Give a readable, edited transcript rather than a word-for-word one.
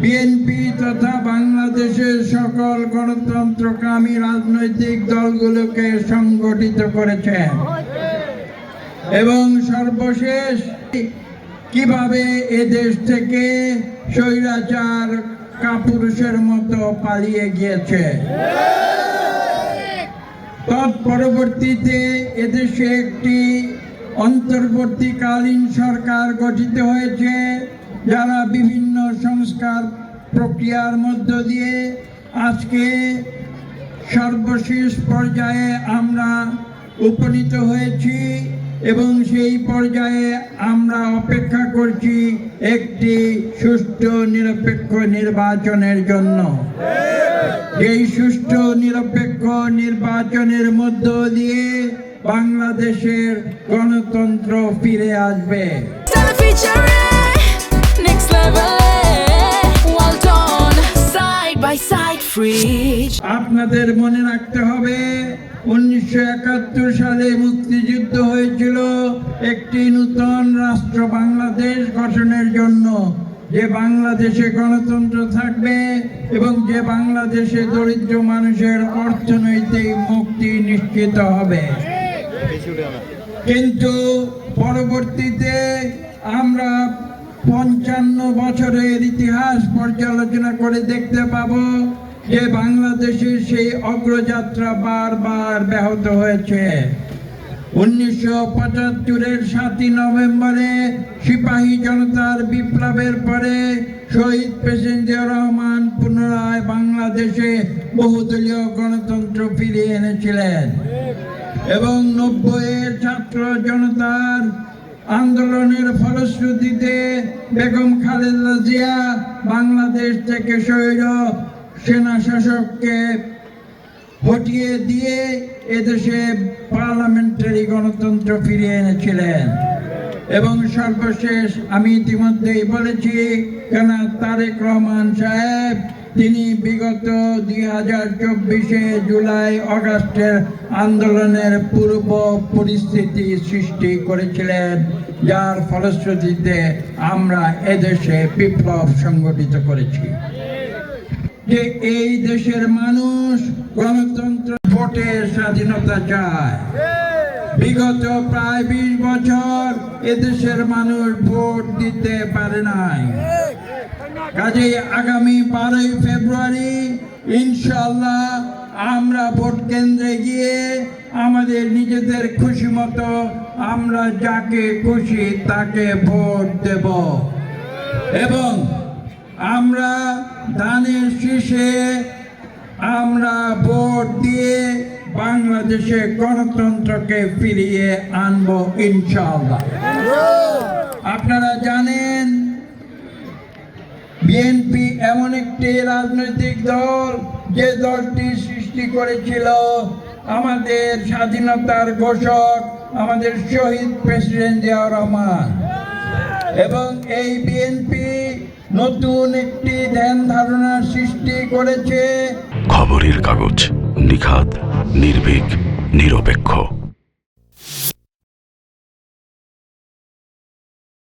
BNP তথা বাংলাদেশের সকল গণতন্ত্রকামী রাজনৈতিক দলগুলোকে সংগঠিত করেছে এবং সর্বশেষ কিভাবে এদেশ থেকে স্বৈরাচার কাপুরুষের মতো পালিয়ে গিয়েছে। তৎপরবর্তীতে এদেশে একটি অন্তর্বর্তীকালীন সরকার গঠিত হয়েছে, যারা বিভিন্ন সংস্কার প্রক্রিয়ার মধ্য দিয়ে আজকে সর্বশেষ পর্যায়ে আমরা উপনীত হয়েছি এবং সেই পর্যায়ে আমরা অপেক্ষা করছি একটি সুষ্ঠু নিরপেক্ষ নির্বাচনের জন্য। এই সুষ্ঠু নিরপেক্ষ নির্বাচনের মধ্য দিয়ে বাংলাদেশের গণতন্ত্র ফিরে আসবে। আপনাদের মনে রাখতে হবে 1971 সালে মুক্তিযুদ্ধ হয়েছিল একটি নতুন রাষ্ট্র বাংলাদেশ গঠনের জন্য, যে বাংলাদেশে গণতন্ত্র থাকবে এবং যে বাংলাদেশে দরিদ্র মানুষের অর্থনৈতিক মুক্তি নিশ্চিত হবে। কিন্তু পরবর্তীতে আমরা 55 বছরের ইতিহাস পর্যালোচনা করে দেখতে পাবো যে বাংলাদেশের সেই অগ্রযাত্রা বারবার ব্যাহত হয়েছে। 1975-এর 7 নভেম্বরে সিপাহী জনতার বিপ্লবের পরে শহীদ প্রেসিডেন্ট জিয়াউর রহমান পুনরায় বাংলাদেশে বহুদলীয় গণতন্ত্র ফিরিয়ে এনেছিলেন এবং 90-এর ছাত্র জনতার আন্দোলনের ফলশ্রুতিতে বেগম খালেদা জিয়া বাংলাদেশ থেকে স্বৈর সেনা শাসককে হটিয়ে দিয়ে এদেশে পার্লামেন্টারি গণতন্ত্র ফিরিয়ে এনেছিলেন এবং সর্বশেষ আমি ইতিমধ্যেই বলেছি কেন তারেক রহমান সাহেব তিনি বিগত 2024-এ জুলাই আগস্টের আন্দোলনের পূর্ব পরিস্থিতি সৃষ্টি করেছিলেন, যার ফলশ্রুতিতে আমরা এদেশে বিপ্লব সংগঠিত করেছি। যে এই দেশের মানুষ গণতন্ত্র ভোটের স্বাধীনতা চায়। বিগত প্রায় 20 বছর এদেশের মানুষ ভোট দিতে পারে নাই। কাজেই আগামী 12 ফেব্রুয়ারি ইনশাআল্লাহ আমরা ভোট কেন্দ্রে গিয়ে আমাদের নিজেদের খুশি মতো আমরা যাকে খুশি তাকে ভোট দেব এবং আমরা ধানের শীষে আমরা ভোট দিয়ে বাংলাদেশে গণতন্ত্রকে ফিরিয়ে আনবো ইনশাআল্লাহ। আপনারা জানেন বিএনপি এমন একটি রাজনৈতিক দল যে দলটি সৃষ্টি করেছিল আমাদের স্বাধীনতার ঘোষক আমাদের শহীদ প্রেসিডেন্ট জিয়াউর রহমান এবং এই বিএনপি নতুন একটি ধ্যান ধারণা সৃষ্টি করেছে। খবরের কাগজ, নিখাত, নির্ভীক, নিরপেক্ষ।